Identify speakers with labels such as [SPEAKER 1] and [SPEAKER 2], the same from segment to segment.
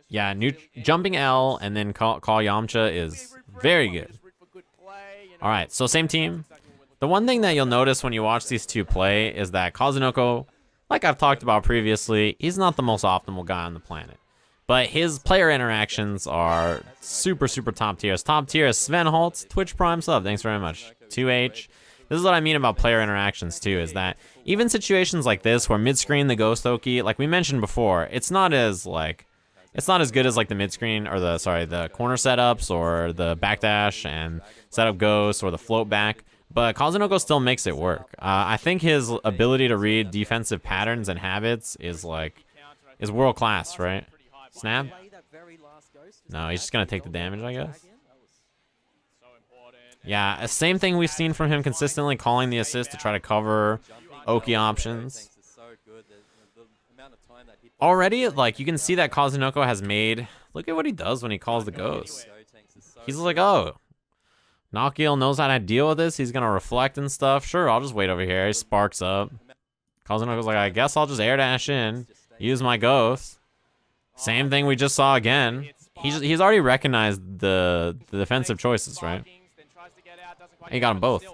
[SPEAKER 1] Yeah, jumping L and then call Yamcha is very good. All right, so same team. The one thing that you'll notice when you watch these two play is that Kazunoko, like I've talked about previously, he's not the most optimal guy on the planet. But his player interactions are super, super top tier. Top tier is Sven Holtz, Twitch Prime sub. Thanks very much. 2H. This is what I mean about player interactions too, is that even situations like this where mid-screen the Ghost Oki, like we mentioned before, it's not as good as like the mid-screen or the corner setups or the backdash and setup ghost or the float back. But Kazunoko still makes it work. I think his ability to read defensive patterns and habits is world class, right? Snap? No, he's just gonna take the damage, I guess. Yeah, same thing we've seen from him consistently, calling the assist to try to cover Oki options. Already, like, you can see that Kazunoko has made... Look at what he does when he calls the ghost. He's like, oh, Nakkiel knows how to deal with this. He's going to reflect and stuff. Sure, I'll just wait over here. He sparks up. Kazunoko's like, I guess I'll just air dash in, use my ghost. Same thing we just saw again. He's already recognized the defensive choices, right? He got them both.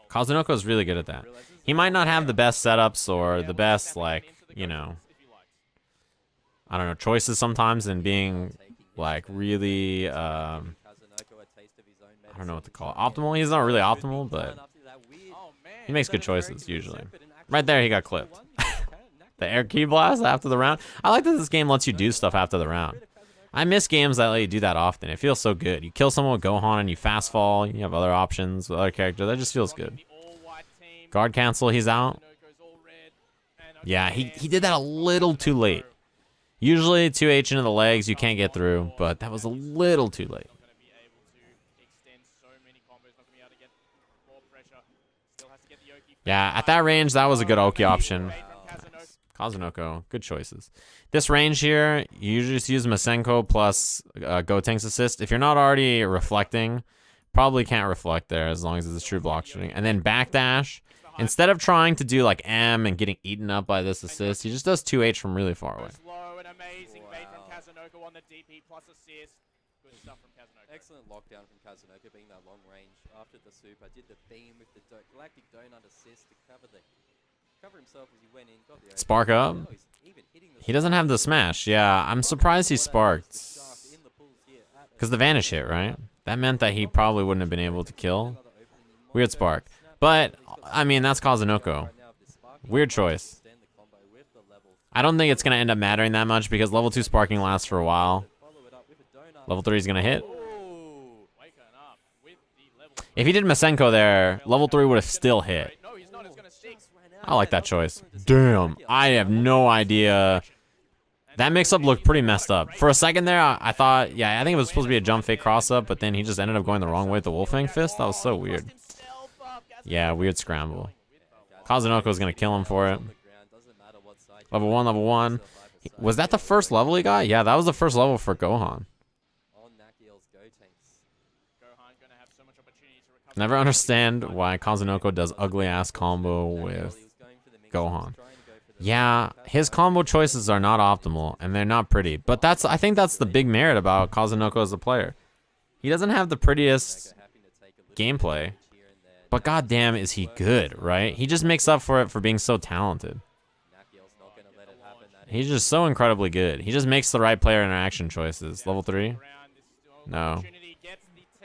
[SPEAKER 1] Kazunoko is really good at that. He might not have the best setups or the best, like, you know, I don't know, choices sometimes in being, like, really, I don't know what to call it. Optimal? He's not really optimal, but he makes good choices, usually. Right there, he got clipped. The air key blast after the round. I like that this game lets you do stuff after the round. I miss games that let you do that often. It feels so good. You kill someone with Gohan and you fast fall. You have other options with other characters. That just feels good. Guard cancel, he's out. Yeah, he did that a little too late. Usually 2H into the legs, you can't get through, but that was a little too late. Yeah, at that range, that was a good Oki option. Nice. Kazunoko, good choices. This range here, you usually just use Masenko plus Gotenks assist. If you're not already reflecting, probably can't reflect there as long as it's a true block shooting. And then backdash, instead of trying to do like M and getting eaten up by this assist, he just does 2H from really far away.
[SPEAKER 2] Excellent lockdown from Kazunoko, being that long range after the super. Did the beam with the galactic donut assist to cover himself as he went in. Got the
[SPEAKER 1] Spark up. He doesn't have the smash. Yeah, I'm surprised he sparked. Because the vanish hit, right? That meant that he probably wouldn't have been able to kill. Weird spark. But, I mean, that's Kazunoko. Weird choice. I don't think it's going to end up mattering that much because level 2 sparking lasts for a while. Level 3 is going to hit. If he did Masenko there, level 3 would have still hit. I like that choice. Damn, I have no idea. That mix-up looked pretty messed up. For a second there, I thought, yeah, I think it was supposed to be a jump fake cross-up, but then he just ended up going the wrong way with the Wolfang Fist. That was so weird. Yeah, weird scramble. Kazunoko's going to kill him for it. Level 1, level 1. Was that the first level he got? Yeah, that was the first level for Gohan. Never understand why Kazunoko does ugly-ass combo with Gohan. Yeah, his combo choices are not optimal, and they're not pretty. But I think that's the big merit about Kazunoko as a player. He doesn't have the prettiest gameplay, but goddamn is he good, right? He just makes up for it for being so talented. He's just so incredibly good. He just makes the right player interaction choices. Level 3? No.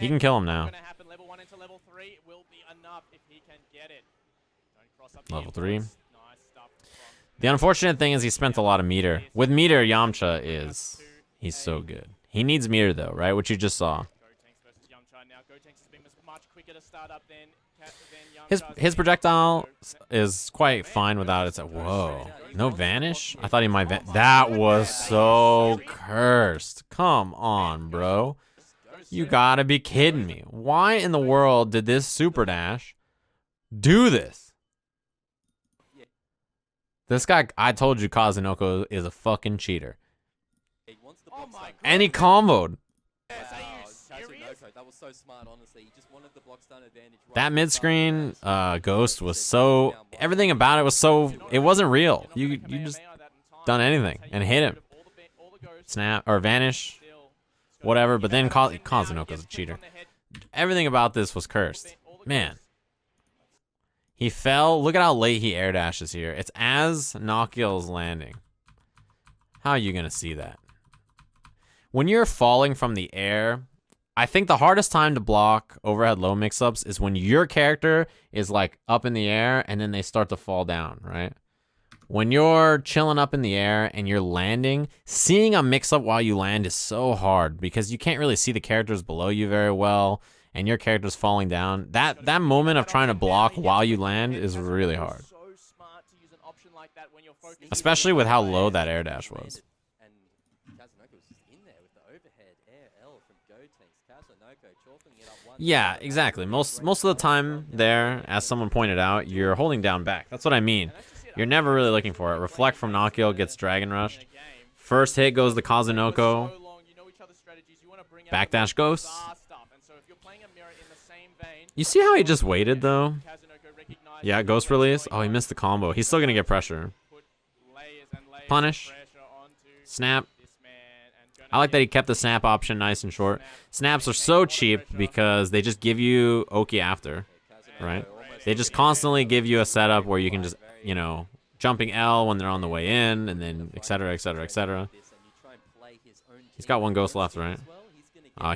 [SPEAKER 1] He can kill him now. Level 3. The unfortunate thing is he spent a lot of meter. With meter, Yamcha he's so good. He needs meter though, right? Which you just saw. His projectile is quite fine without it. Whoa. No vanish? I thought he might that was so cursed. Come on, bro. You gotta be kidding me. Why in the world did this super dash do this? This guy, I told you Kazunoko is a fucking cheater. And he comboed.
[SPEAKER 2] so smart, honestly. He just wanted the block stun advantage. Right
[SPEAKER 1] That
[SPEAKER 2] at
[SPEAKER 1] mid
[SPEAKER 2] the start
[SPEAKER 1] screen
[SPEAKER 2] of the match.
[SPEAKER 1] ghost was so, everything about it was so, it wasn't real. You just done anything and hit him. Snap or vanish, whatever. But then Kazunoko's a cheater. Everything about this was cursed. Man. He fell. Look at how late he air dashes here. It's as Nakkiel's landing. How are you going to see that? When you're falling from the air, I think the hardest time to block overhead low mix-ups is when your character is like up in the air and then they start to fall down, right? When you're chilling up in the air and you're landing, seeing a mix-up while you land is so hard because you can't really see the characters below you very well and your character's falling down. That moment of trying to block while you land is really hard. Especially with how low that air dash was.
[SPEAKER 2] And Kazunoko was just in there with the overhead air L from Go Teams. Kazunoko chalking it up one.
[SPEAKER 1] Yeah, exactly. Most of the time there, as someone pointed out, you're holding down back. That's what I mean. You're never really looking for it. Reflect from Nakkiel gets Dragon Rushed. First hit goes the Kazunoko. Backdash Ghost. You see how he just waited, though? Yeah, Ghost Release. Oh, he missed the combo. He's still going to get pressure. Punish. Snap. I like that he kept the snap option nice and short. Snaps are so cheap because they just give you Oki after, right? They just constantly give you a setup where you can just, you know, jumping L when they're on the way in, and then et cetera, et cetera, et cetera. He's got one Ghost left, right?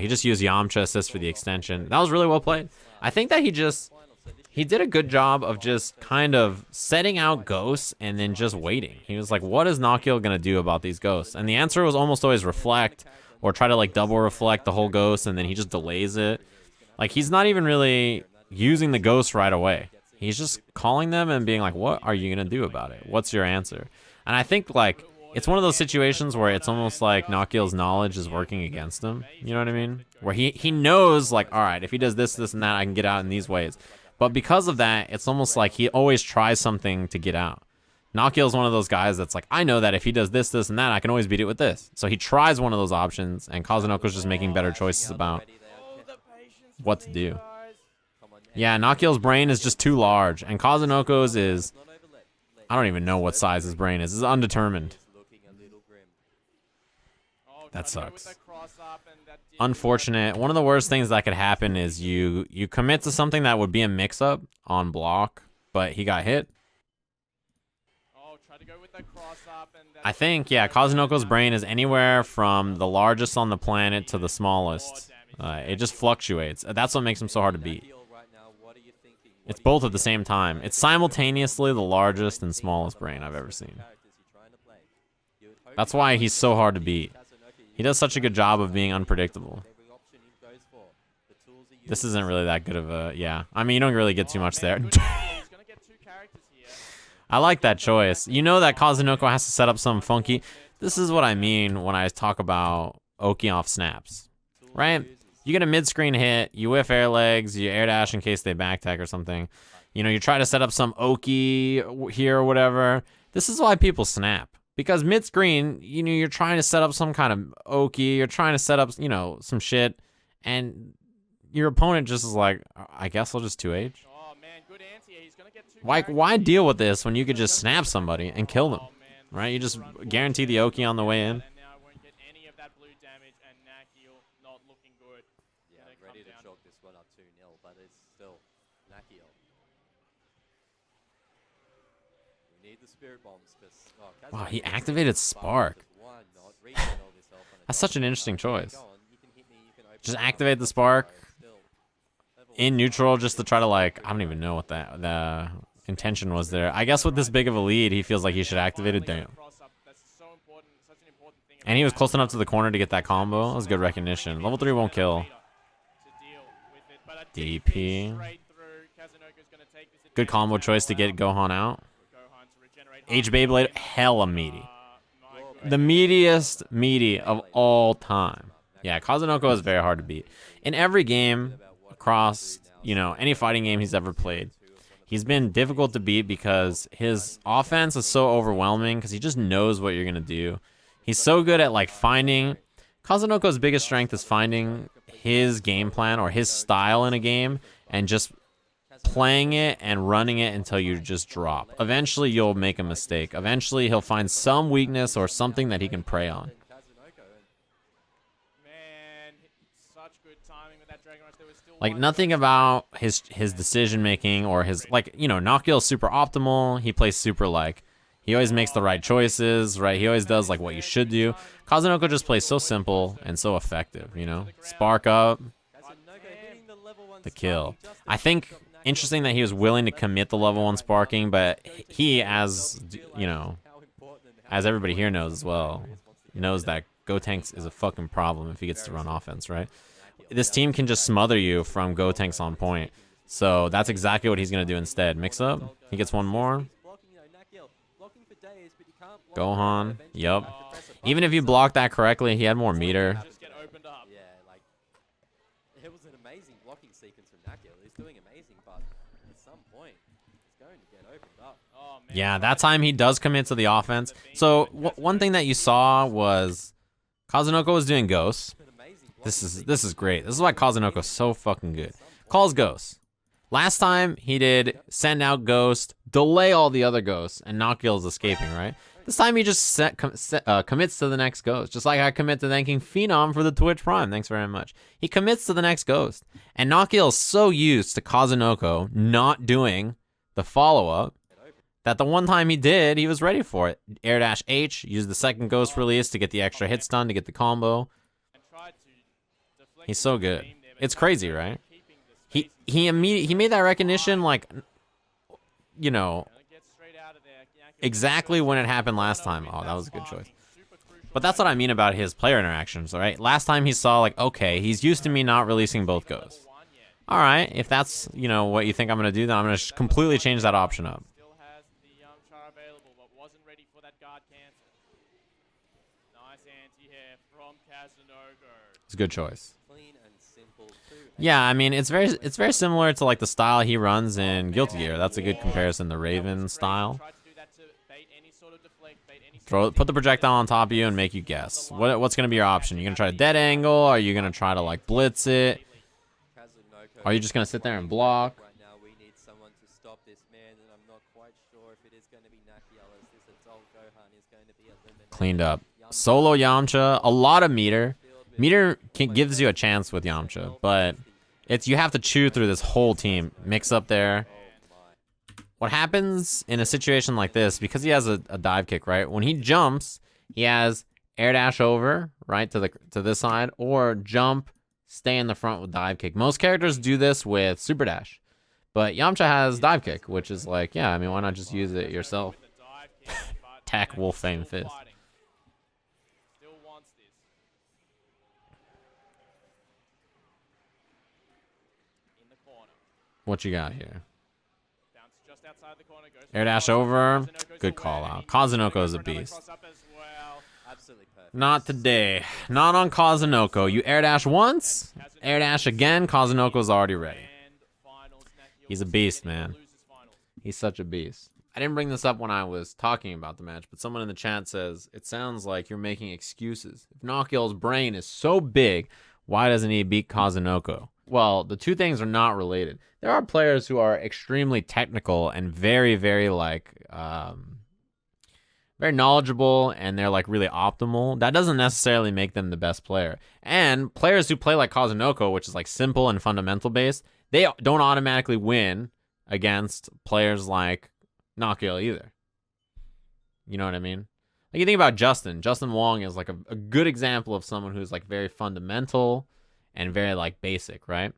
[SPEAKER 1] He just used Yamcha assist for the extension. That was really well played. I think that he did a good job of just kind of setting out ghosts and then just waiting. He was like, what is Nakkiel going to do about these ghosts? And the answer was almost always reflect or try to like double reflect the whole ghost, and then he just delays it. Like, he's not even really using the ghost right away. He's just calling them and being like, what are you going to do about it? What's your answer? And I think like it's one of those situations where it's almost like Nakkiel's knowledge is working against him. You know what I mean? Where he knows like, all right, if he does this, this, and that, I can get out in these ways. But because of that, it's almost like he always tries something to get out. Nakkiel's one of those guys that's like, I know that if he does this, this, and that, I can always beat it with this. So he tries one of those options, and Kazunoko's just making better choices about what to do. Yeah, Nakkiel's brain is just too large, and Kazunoko's is, I don't even know what size his brain is. It's undetermined. That sucks. Unfortunate. One of the worst things that could happen is you commit to something that would be a mix-up on block, but he got hit. I think, yeah, Kazunoko's brain is anywhere from the largest on the planet to the smallest. It just fluctuates. That's what makes him so hard to beat. It's both at the same time. It's simultaneously the largest and smallest brain I've ever seen. That's why he's so hard to beat. He does such a good job of being unpredictable. This isn't really that good of a, yeah. I mean, you don't really get too much there. I like that choice. You know that Kazunoko has to set up some funky. This is what I mean when I talk about Oki off snaps, right? You get a mid-screen hit, you whiff air legs, you air dash in case they back tech or something. You know, you try to set up some Oki here or whatever. This is why people snap. Because mid-screen, you know, you're trying to set up some kind of Oki, you're trying to set up, you know, some shit, and your opponent just is like, I guess I'll just 2H. Why deal with this when you could just snap somebody and kill them, right? You just guarantee the Oki on the way in.
[SPEAKER 2] Yeah, ready to chalk this one up 2-0, but it's still Nakkiel. We need the spirit bombs.
[SPEAKER 1] Wow, he activated Spark. That's such an interesting choice. Just activate the Spark in neutral just to try to, like, I don't even know what the intention was there. I guess with this big of a lead, he feels like he should activate it. Damn. And he was close enough to the corner to get that combo. That was good recognition. Level 3 won't kill. DP. Good combo choice to get Gohan out. H Beyblade, hella meaty. The meatiest meaty of all time. Yeah, Kazunoko is very hard to beat. In every game across, you know, any fighting game he's ever played, he's been difficult to beat because his offense is so overwhelming because he just knows what you're going to do. He's so good at, like, finding Kazunoko's biggest strength is finding his game plan or his style in a game and just playing it and running it until you just drop. Eventually, you'll make a mistake. Eventually, he'll find some weakness or something that he can prey on. Like, nothing about his decision making or his, like, you know, Nakkiel's super optimal. He plays super, like, he always makes the right choices, right? He always does like what you should do. Kazunoko just plays so simple and so effective, you know? Spark up, the kill. I think interesting that he was willing to commit the level 1 sparking, but he, as you know, as everybody here knows as well, knows that Gotenks is a fucking problem if he gets to run offense, right? This team can just smother you from Gotenks on point. So that's exactly what he's going to do instead. Mix up. He gets one more. Gohan. Yup. Even if you block that correctly, he had more meter.
[SPEAKER 2] Yeah, like, it was an amazing blocking sequence from Nakkiel. He's doing amazing, but at some point, he's going to get opened up.
[SPEAKER 1] Yeah, that time he does commit to the offense. So one thing that you saw was Kazunoko was doing ghosts. This is great. This is why Kazunoko's so fucking good. Calls ghosts. Last time he did send out ghost, delay all the other ghosts, and Nakkiel's escaping, right? This time he just commits to the next ghost, just like I commit to thanking Phenom for the Twitch Prime. Thanks very much. He commits to the next ghost. And Nakkiel is so used to Kazunoko not doing the follow-up that the one time he did, he was ready for it. Air dash H, used the second ghost release to get the extra hit stun to get the combo. He's so good. It's crazy, right? He made that recognition, like, you know, exactly when it happened last time. Oh, that was a good choice. But that's what I mean about his player interactions, right? Last time he saw, like, okay, he's used to me not releasing both ghosts. All right, if that's, you know, what you think I'm going to do, then I'm going to completely change that option up. It's a good choice. Yeah, I mean, it's very similar to like the style he runs in Guilty Gear. That's a good comparison, the Raven style. Put the projectile on top of you and make you guess. What's going to be your option? You're going to try to dead angle? Or are you going to try to like blitz it? Or are you just going to sit there and block? Cleaned up. Solo Yamcha, a lot of meter. Meter gives you a chance with Yamcha, but you have to chew through this whole team. Mix up there. What happens in a situation like this, because he has a dive kick, right? When he jumps, he has air dash over, right, to this side, or jump, stay in the front with dive kick. Most characters do this with super dash, but Yamcha has dive kick, which is like, yeah, I mean, why not just use it yourself? Tack Wolf Fame Fist. What you got here? Air dash over. Good call out. Kazunoko is a beast. Not today. Not on Kazunoko. You air dash once, air dash again, Kazunoko's already ready. He's a beast, man. He's such a beast. I didn't bring this up when I was talking about the match, but someone in the chat says, it sounds like you're making excuses. If Nakkiel's brain is so big, why doesn't he beat Kazunoko? Well, the two things are not related. There are players who are extremely technical and very, very, like, very knowledgeable, and they're, like, really optimal. That doesn't necessarily make them the best player. And players who play like Kazunoko, which is, like, simple and fundamental based, they don't automatically win against players like Nakkiel either. You know what I mean? Like, you think about Justin. Justin Wong is, like, a good example of someone who's, like, very fundamental and very, like, basic, right?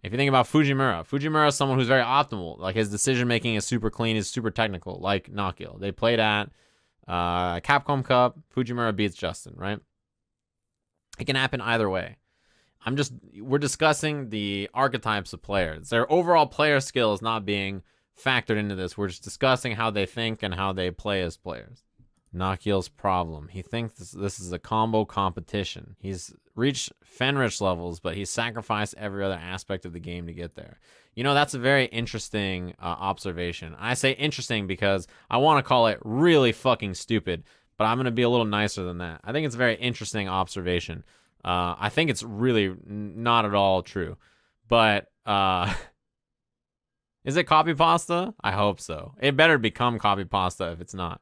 [SPEAKER 1] If you think about Fujimura is someone who's very optimal. Like, his decision-making is super clean, is super technical, like Nakkiel. They played at Capcom Cup. Fujimura beats Justin, right? It can happen either way. We're discussing the archetypes of players. Their overall player skill is not being factored into this. We're just discussing how they think and how they play as players. Nakkiel's problem. He thinks this is a combo competition. He's reached Fenrich levels, but he's sacrificed every other aspect of the game to get there. You know, that's a very interesting observation. I say interesting because I want to call it really fucking stupid, but I'm going to be a little nicer than that. I think it's a very interesting observation. I think it's really not at all true. But is it copy pasta? I hope so. It better become copy pasta if it's not.